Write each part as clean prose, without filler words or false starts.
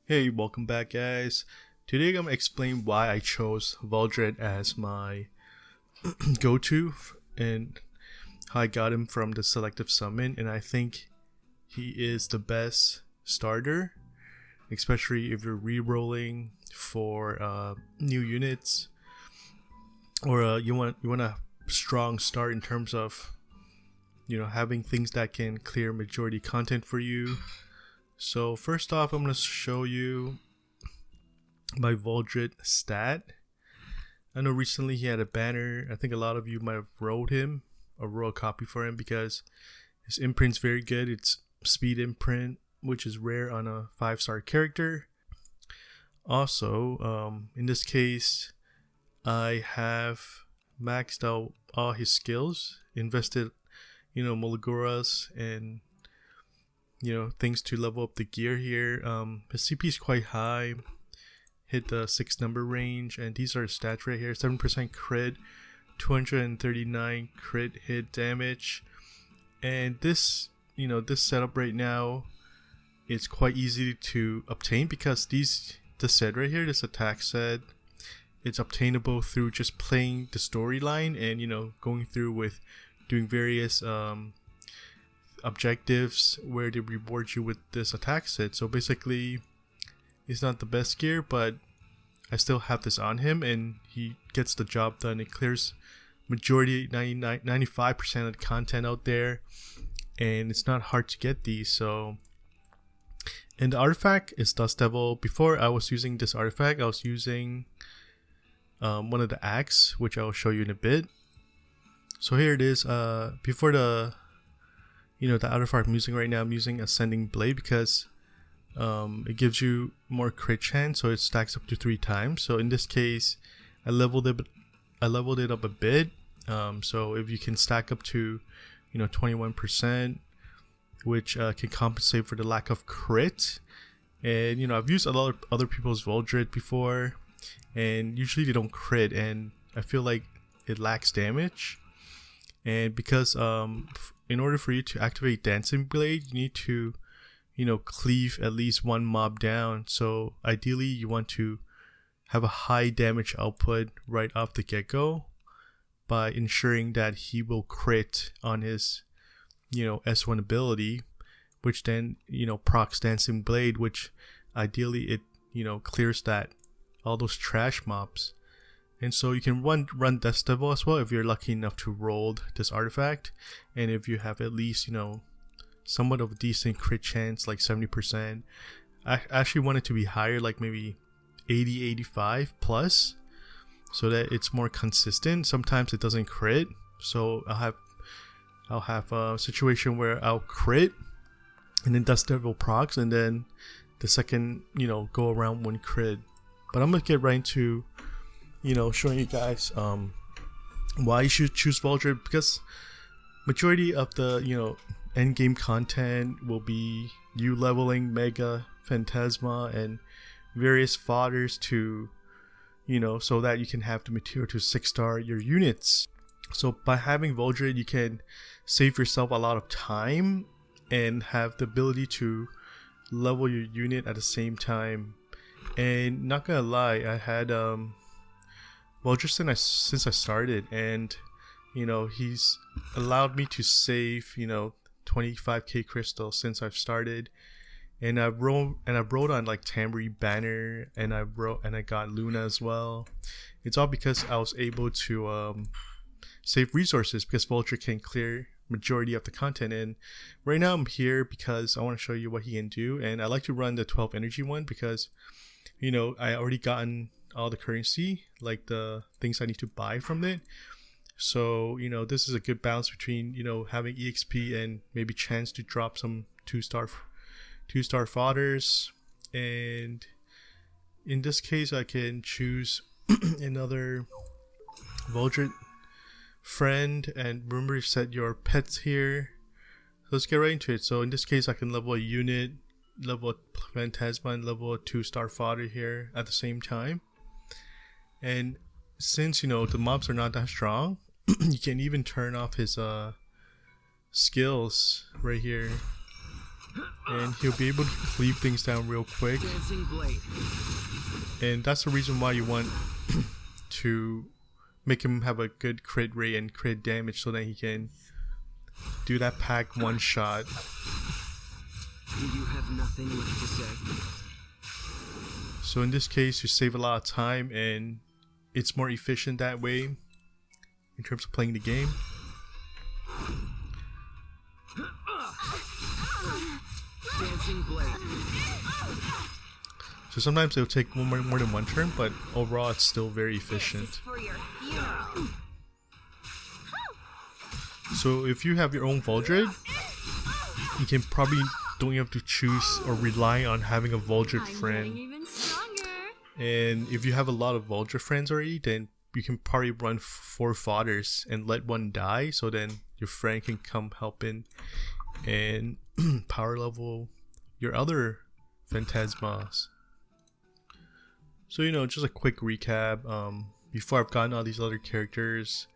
Hey, welcome back guys. Today I'm going to explain why I chose Vildred as my go-to and how I got him from the selective summon, and I think he is the best starter, especially if you're re-rolling for new units, or you want a strong start in terms of having things that can clear majority content for you. So first off, I'm going to show you my Vildred stat. I know recently he had a banner. I think a lot of you might have wrote a copy for him because his imprint's very good. It's speed imprint, which is rare on a 5-star character. Also, in this case, I have maxed out all his skills, invested, Muliguras and things to level up the gear here. His CP is quite high, hit the 6 number range, and these are his stats right here: 7% crit, 239 crit hit damage. And this setup right now is quite easy to obtain because this set right here, this attack set, it's obtainable through just playing the storyline and going through with doing various objectives where they reward you with this attack set. So basically, it's not the best gear, but I still have this on him and he gets the job done. It clears majority, 95% of the content out there, and it's not hard to get these. So, and the artifact is Dust Devil. Before I was using this artifact, I was using one of the axe, which I will show you in a bit. So here it is. Before the artifact I'm using right now, I'm using Ascending Blade because it gives you more crit chance, so it stacks up to 3 times. So in this case, I leveled it up a bit. So if you can stack up to 21%, which can compensate for the lack of crit. And I've used a lot of other people's Vildred before, and usually they don't crit, and I feel like it lacks damage. And because in order for you to activate Dancing Blade, you need to cleave at least one mob down. So ideally you want to have a high damage output right off the get-go by ensuring that he will crit on his S1 ability, which then procs Dancing Blade, which ideally it clears all those trash mobs. And so you can run Dust Devil as well if you're lucky enough to roll this artifact, and if you have at least somewhat of a decent crit chance, like 70%. I actually want it to be higher, like maybe 80-85 plus, so that it's more consistent. Sometimes it doesn't crit, so I'll have a situation where I'll crit and then Dust Devil procs, and then the second go around one crit. But I'm gonna get right into showing you guys why you should choose Vildred, because majority of the end game content will be you leveling Mega, Phantasma, and various fodders to so that you can have the material to 6-star your units. So by having Vildred, you can save yourself a lot of time and have the ability to level your unit at the same time. And not gonna lie, I had Vildred since I started, and he's allowed me to save 25k crystal since I've started, and I wrote on like Tamri banner, and I got Luna as well. It's all because I was able to save resources, because Vildred can clear majority of the content. And right now I'm here because I want to show you what he can do, and I like to run the 12 energy one because I already gotten all the currency, like the things I need to buy from it. So this is a good balance between having EXP and maybe chance to drop some 2-star fodders. And in this case, I can choose another Vildred friend, and remember to set your pets here. So let's get right into it. So in this case, I can level a unit, level a Phantasma, and level a 2-star fodder here at the same time. And since the mobs are not that strong, you can even turn off his skills right here. and he'll be able to cleave things down real quick. And that's the reason why you want to make him have a good crit rate and crit damage so that he can do that pack one shot. Do you have nothing left to say? So in this case, you save a lot of time and it's more efficient that way in terms of playing the game. Dancing blade. So sometimes it'll take more than one turn, but overall it's still very efficient. For your hero. So if you have your own Vildred, you can probably don't have to choose or rely on having a Vildred friend. Even stronger. And if you have a lot of Vildred friends already, then you can probably run 4 Fodders and let one die, so then your friend can come help in and power level your other Phantasmas. So just a quick recap. Before I've gotten all these other characters,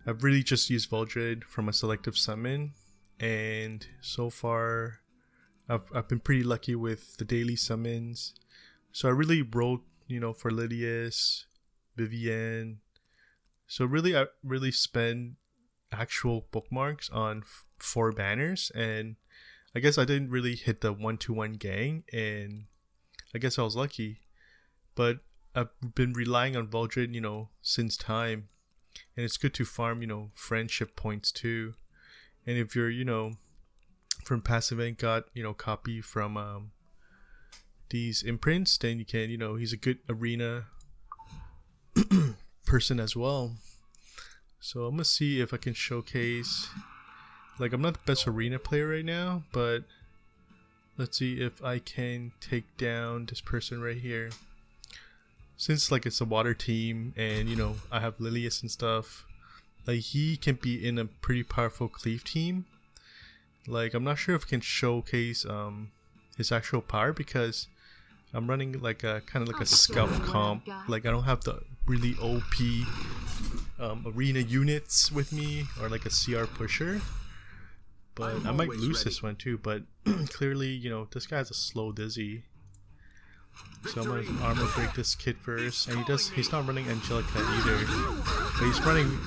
I've really just used Vildred from a selective summon, and so far I've been pretty lucky with the daily summons. So I really wrote for Lydius, Vivienne. So I really spend actual bookmarks on 4 banners, and I guess I didn't really hit the 1-to-1 gang, and I guess I was lucky. But I've been relying on Vildred, since time, and it's good to farm, friendship points too. And if you're, from past event got, copy from these imprints, then you can, he's a good arena person as well. So I'm gonna see if I can showcase. Like, I'm not the best arena player right now, but let's see if I can take down this person right here. Since it's a water team and I have Lilius and stuff, like he can be in a pretty powerful cleave team. Like, I'm not sure if I can showcase his actual power because I'm running like a kind of like a scuff comp. Like, I don't have the really OP arena units with me or like a CR pusher. But I might lose this one too. But clearly, this guy's a slow Dizzy. So I'm gonna armor break this kid first, and he's not running Angelica either, but he's running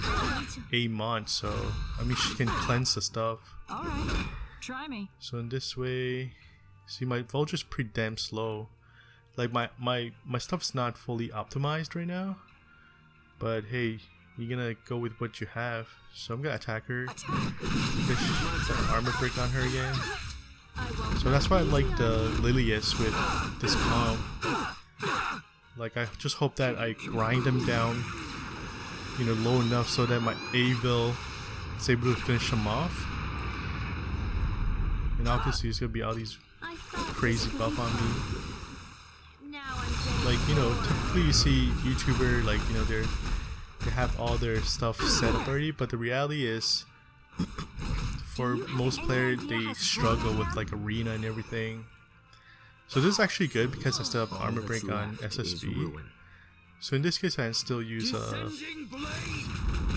Amon, so I mean she can cleanse the stuff. Alright, try me. So in this way, see, my Vildred's pretty damn slow. Like my stuff's not fully optimized right now, but hey, you're gonna go with what you have. So I'm gonna attack her. Armor break on her again. So that's why I like the Lilius with this comp. Like, I just hope that I grind them down, low enough so that my Avil is able to finish them off. And obviously there's gonna be all these crazy buff on me. Like, typically you see YouTuber, like, they have all their stuff set up already, but the reality is for most players, they struggle with like arena and everything. So this is actually good because I still have armor break on SSB. So in this case, I can still use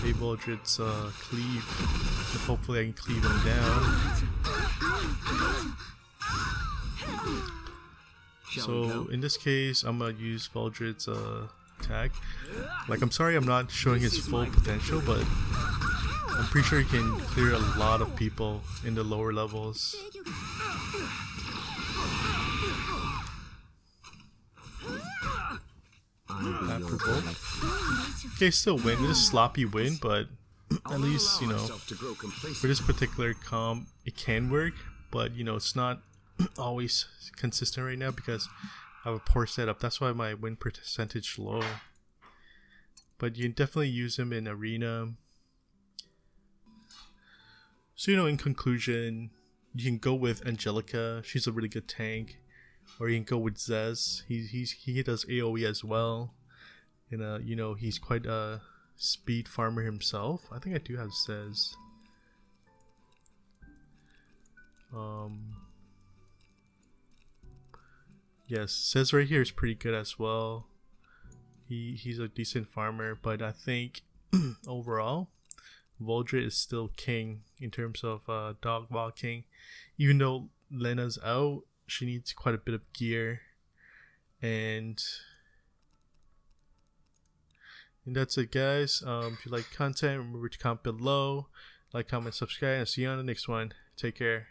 Vildred's cleave. And hopefully I can cleave him down. So in this case, I'm gonna use Vildred's attack. Like, I'm sorry I'm not showing his full potential, but I'm pretty sure he can clear a lot of people in the lower levels. Okay, still win. It's a sloppy win, but at least, for this particular comp, it can work, but, it's not always consistent right now because I have a poor setup. That's why my win percentage is low. But you can definitely use him in arena. So, in conclusion, you can go with Angelica. She's a really good tank. Or you can go with Zez. He does AoE as well. And, he's quite a speed farmer himself. I think I do have Zez. Yes, Zez right here is pretty good as well. He's a decent farmer, but I think overall, Vildred is still king in terms of dog walking, even though Lena's out. She needs quite a bit of gear. And that's it, guys. If you like content, remember to comment below, like, comment, subscribe, and see you on the next one. Take care.